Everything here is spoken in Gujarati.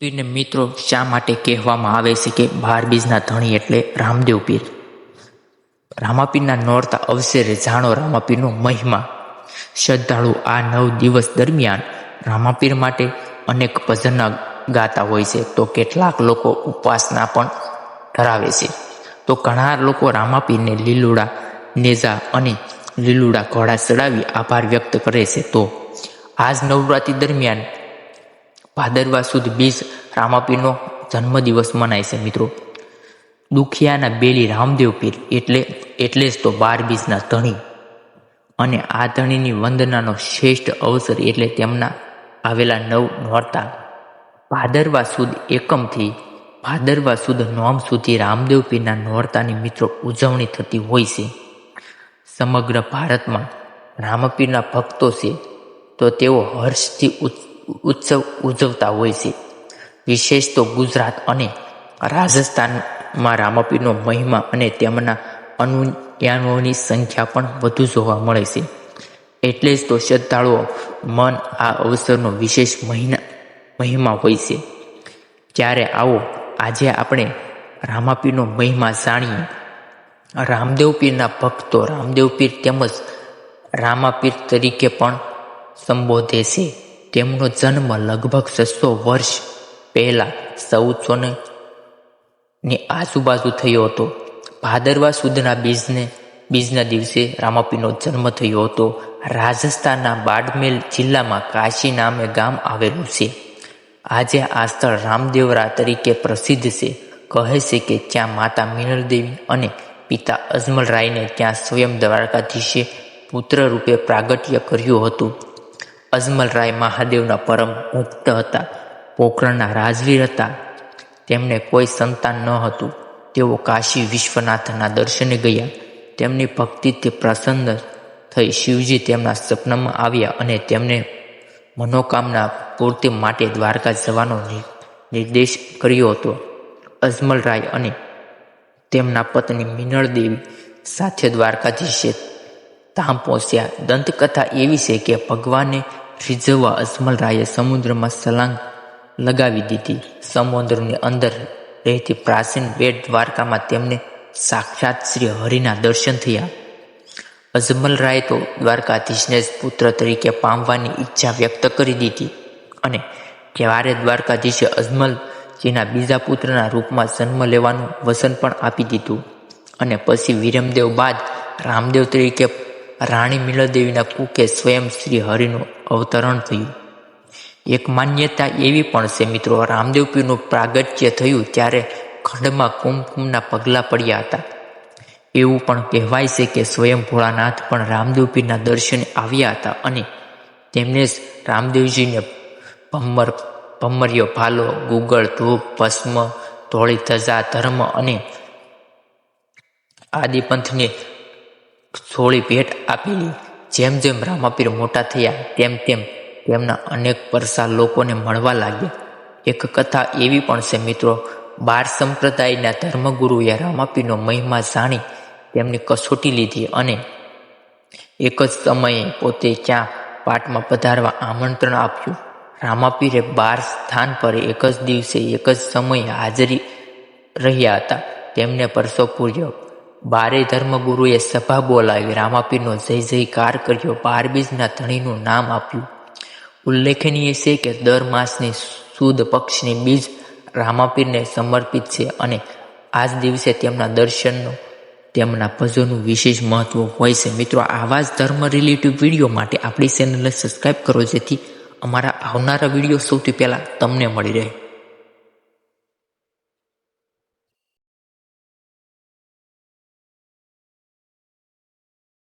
પીરને મિત્રો શા માટે કહેવામાં આવે છે કે 12 બીજના ધણી એટલે રામદેવ પીર? રામાપીરના નોરતા અવસરે જાણો રામાપીરનો મહિમા. શ્રદ્ધાળુ આ 9 દિવસ દરમિયાન રામાપીર માટે અનેક ભજન ગાતા હોય છે, તો કેટલાક લોકો ઉપાસના પણ ધરાવે છે, તો ઘણા લોકો રામાપીરને લીલુડા નેજા અને લીલુડા ઘોડા ચડાવી આભાર વ્યક્ત કરે છે. તો આજ નવરાત્રિ દરમિયાન ભાદરવા સુદ બીજ રામાપીરનો જન્મદિવસ મનાય છે. મિત્રો, દુખિયાના બેલી રામદેવ પીર એટલે જ તો 12 બીજના ધણી, અને આ ધણીની વંદનાનો શ્રેષ્ઠ અવસર એટલે તેમના આવેલા 9 નોરતા. ભાદરવા સુદ એકમથી ભાદરવા સુદ નોમ સુધી રામદેવ પીરના નોરતાની મિત્રો ઉજવણી થતી હોય છે. સમગ્ર ભારતમાં રામપીરના ભક્તો છે, તો તેઓ હર્ષથી ઉત્સવ ઉજવતા હોય છે. વિશેષ તો ગુજરાત અને રાજસ્થાનમાં રામાપીરનો મહિમા અને તેમના અનુયાયીઓની સંખ્યા પણ વધુ જોવા મળે છે. એટલે જ તો શ્રદ્ધાળુઓ મન આ અવસરનો વિશેષ મહિમા હોય છે. ત્યારે આવો આજે આપણે રામાપીરનો મહિમા જાણીએ. રામદેવ પીરના ભક્તો રામદેવ પીર તેમજ રામાપીર તરીકે પણ સંબોધે છે. તેમનો જન્મ લગભગ 600 વર્ષ પહેલા 1400ની આજુબાજુ થયો હતો. ભાદરવા સુદના બીજના દિવસે રામાપીરનો જન્મ થયો હતો. રાજસ્થાનના બાડમેર જિલ્લામાં કાશી નામે ગામ આવેલું છે. આજે આ સ્થળ રામદેવરા તરીકે પ્રસિદ્ધ છે. કહે છે કે ત્યાં માતા મિનળદેવી અને પિતા અજમલરાયને ત્યાં સ્વયં દ્વારકાધીશે પુત્ર રૂપે પ્રાગટ્ય કર્યું હતું. અજમલરાય મહાદેવના પરમ ભક્ત હતા, પોખરણના રાજવીર હતા. તેમને કોઈ સંતાન ન હતું. તેઓ કાશી વિશ્વનાથના દર્શને ગયા. તેમની ભક્તિથી પ્રસન્ન થઈ શિવજી તેમના સપનામાં આવ્યા અને તેમને મનોકામના પૂર્તિ માટે દ્વારકા જવાનો નિર્દેશ કર્યો હતો. અજમલરાય અને તેમના પત્ની મિનળદેવી સાથે દ્વારકાધીશે ધામ પહોંચ્યા. દંતકથા એવી છે કે ભગવાનને રીઝવવા અજમલરાયે સમુદ્રમાં છલાંગ લગાવી દીધી. સમુદ્રની અંદર રહેતી પ્રાચીન બેટ દ્વારકામાં તેમને સાક્ષાત શ્રી હરિના દર્શન થયા. અજમલરાયે તો દ્વારકાધીશને જ પુત્ર તરીકે પામવાની ઈચ્છા વ્યક્ત કરી દીધી, અને ત્યારે દ્વારકાધીશે અજમલજીના બીજા પુત્રના રૂપમાં જન્મ લેવાનું વચન પણ આપી દીધું. અને પછી વીરમદેવ બાદ રામદેવ તરીકે રાણી મિનળદેવીના કુકે સ્વયં શ્રી હરિનું અવતરણ થયું. એક માન્યતા એવી પણ છે મિત્રો, રામદેવ પીરનું પ્રાગટ્ય થયું ત્યારે ખંડમાં કુમકુમના પગલાં પડ્યા હતા. એવું પણ કહેવાય છે કે સ્વયં ભોળાનાથ પણ રામદેવ પીરના દર્શને આવ્યા હતા અને તેમને જ રામદેવજીને ભમરિયો, ભાલો, ગુગળ, ધૂપ, ભસ્મ, ધોળી ધજા, ધર્મ અને આદિપંથની થોડી ભેટ આપેલી. જેમ જેમ રામાપીર મોટા થયા તેમ તેમ તેમના અનેક પરસા લોકોને મળવા લાગ્યા. એક કથા એવી પણ છે મિત્રો, 12 સંપ્રદાયના ધર્મગુરુએ રામાપીરનો મહિમા જાણી તેમની કસોટી લીધી અને એક જ સમયે પોતે ત્યાં પાટમાં પધારવા આમંત્રણ આપ્યું. રામાપીરે 12 સ્થાન પર એક જ દિવસે એક જ સમયે હાજરી રહ્યા હતા. તેમને પરસો પૂર્યો. 12 ધર્મગુરુએ સભા બોલાવી રામાપીરનો જય જયકાર કર્યો. 12 બીજના ધણીનું નામ આપ્યું. ઉલ્લેખનીય છે કે દર માસની સુદ પક્ષની બીજ રામાપીરને સમર્પિત છે અને આ જ દિવસે તેમના દર્શનનો તેમના ભજનનું વિશેષ મહત્વ હોય છે. મિત્રો, આવા જ ધર્મ રિલેટિવ વિડીયો માટે આપણી ચેનલને સબસ્ક્રાઈબ કરો, જેથી અમારા આવનારા વિડીયો સૌથી પહેલાં તમને મળી રહે.